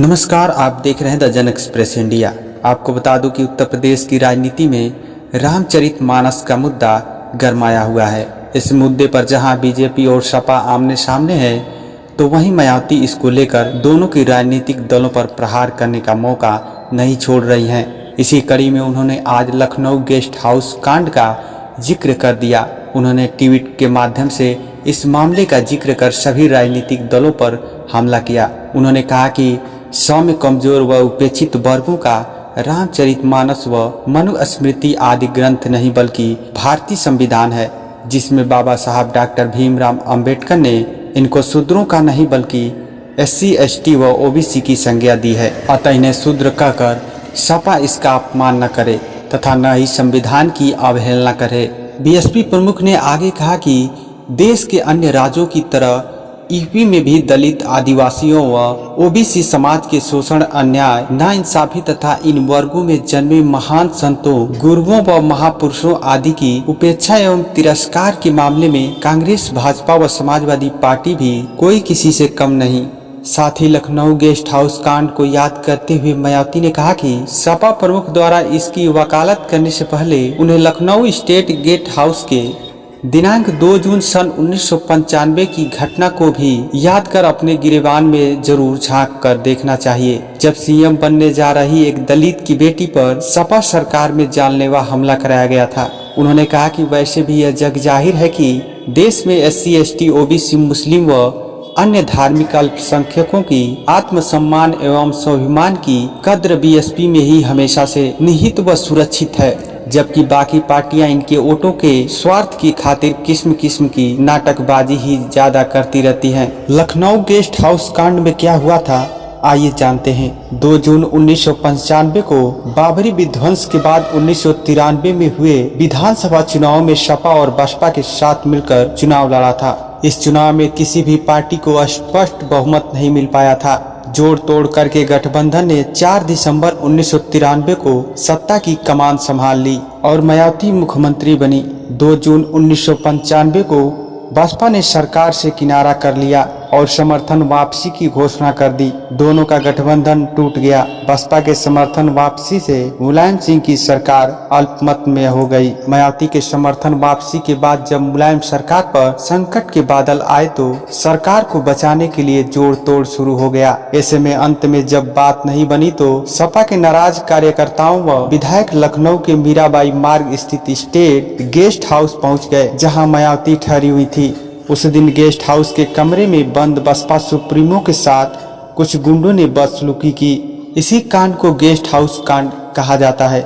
नमस्कार, आप देख रहे हैं द जन एक्सप्रेस इंडिया। आपको बता दूं कि उत्तर प्रदेश की राजनीति में रामचरितमानस का मुद्दा गरमाया हुआ है। इस मुद्दे पर जहां बीजेपी और सपा आमने सामने है, तो वहीं मायावती इसको लेकर दोनों की राजनीतिक दलों पर प्रहार करने का मौका नहीं छोड़ रही हैं। इसी कड़ी में उन्होंने आज लखनऊ गेस्ट हाउस कांड का जिक्र कर दिया। उन्होंने ट्वीट के माध्यम से इस मामले का जिक्र कर सभी राजनीतिक दलों पर हमला किया। उन्होंने कहा कि सौम्य, कमजोर व उपेक्षित वर्गों का रामचरितमानस व मनुस्मृति आदि ग्रंथ नहीं बल्कि भारतीय संविधान है, जिसमें बाबा साहब डॉक्टर भीमराव अंबेडकर ने इनको शूद्रों का नहीं बल्कि SC, ST व OBC की संज्ञा दी है। अतः इन्हें शूद्र कहकर सपा इसका अपमान न करे तथा न ही संविधान की अवहेलना करे। BSP प्रमुख ने आगे कहा कि देश के अन्य राज्यों की तरह यूपी में भी दलित, आदिवासियों व OBC समाज के शोषण, अन्याय, नाइंसाफी तथा इन वर्गों में जन्मे महान संतों, गुरुओं व महापुरुषों आदि की उपेक्षा एवं तिरस्कार के मामले में कांग्रेस, भाजपा व समाजवादी पार्टी भी कोई किसी से कम नहीं। साथ ही लखनऊ गेस्ट हाउस कांड को याद करते हुए मायावती ने कहा कि सपा प्रमुख द्वारा इसकी वकालत करने से पहले उन्हें लखनऊ स्टेट गेस्ट हाउस के दिनांक 2 जून सन 1995 की घटना को भी याद कर अपने गिरेबान में जरूर झांक कर देखना चाहिए, जब CM बनने जा रही एक दलित की बेटी पर सपा सरकार में जानलेवा हमला कराया गया था। उन्होंने कहा कि वैसे भी यह जग जाहिर है कि देश में SC, ST, OBC, मुस्लिम व अन्य धार्मिक अल्पसंख्यकों की आत्मसम्मान एवं स्वाभिमान की कद्र BSP में ही हमेशा से निहित व सुरक्षित है, जबकि बाकी पार्टियां इनके वोटों के स्वार्थ की खातिर किस्म किस्म की नाटकबाजी ही ज्यादा करती रहती हैं। लखनऊ गेस्ट हाउस कांड में क्या हुआ था, आइए जानते हैं। 2 जून 1995 को बाबरी विध्वंस के बाद 1993 में हुए विधानसभा चुनाव में सपा और बसपा के साथ मिलकर चुनाव लड़ा था। इस चुनाव में किसी भी पार्टी को स्पष्ट बहुमत नहीं मिल पाया था। जोड़ तोड़ करके गठबंधन ने 4 दिसंबर 1993 को सत्ता की कमान संभाल ली और मायावती मुख्यमंत्री बनी। 2 जून 1995 को बसपा ने सरकार से किनारा कर लिया और समर्थन वापसी की घोषणा कर दी। दोनों का गठबंधन टूट गया। बसपा के समर्थन वापसी से मुलायम सिंह की सरकार अल्पमत में हो गई। मायावती के समर्थन वापसी के बाद जब मुलायम सरकार पर संकट के बादल आए तो सरकार को बचाने के लिए जोड़ तोड़ शुरू हो गया। ऐसे में अंत में जब बात नहीं बनी तो सपा के नाराज कार्यकर्ताओं व विधायक लखनऊ के मीराबाई मार्ग स्थित स्टेट गेस्ट हाउस पहुँच गए, जहाँ मायावती ठहरी हुई थी। उस दिन गेस्ट हाउस के कमरे में बंद बसपा सुप्रीमो के साथ कुछ गुंडों ने बदसलूकी की। इसी कांड को गेस्ट हाउस कांड कहा जाता है।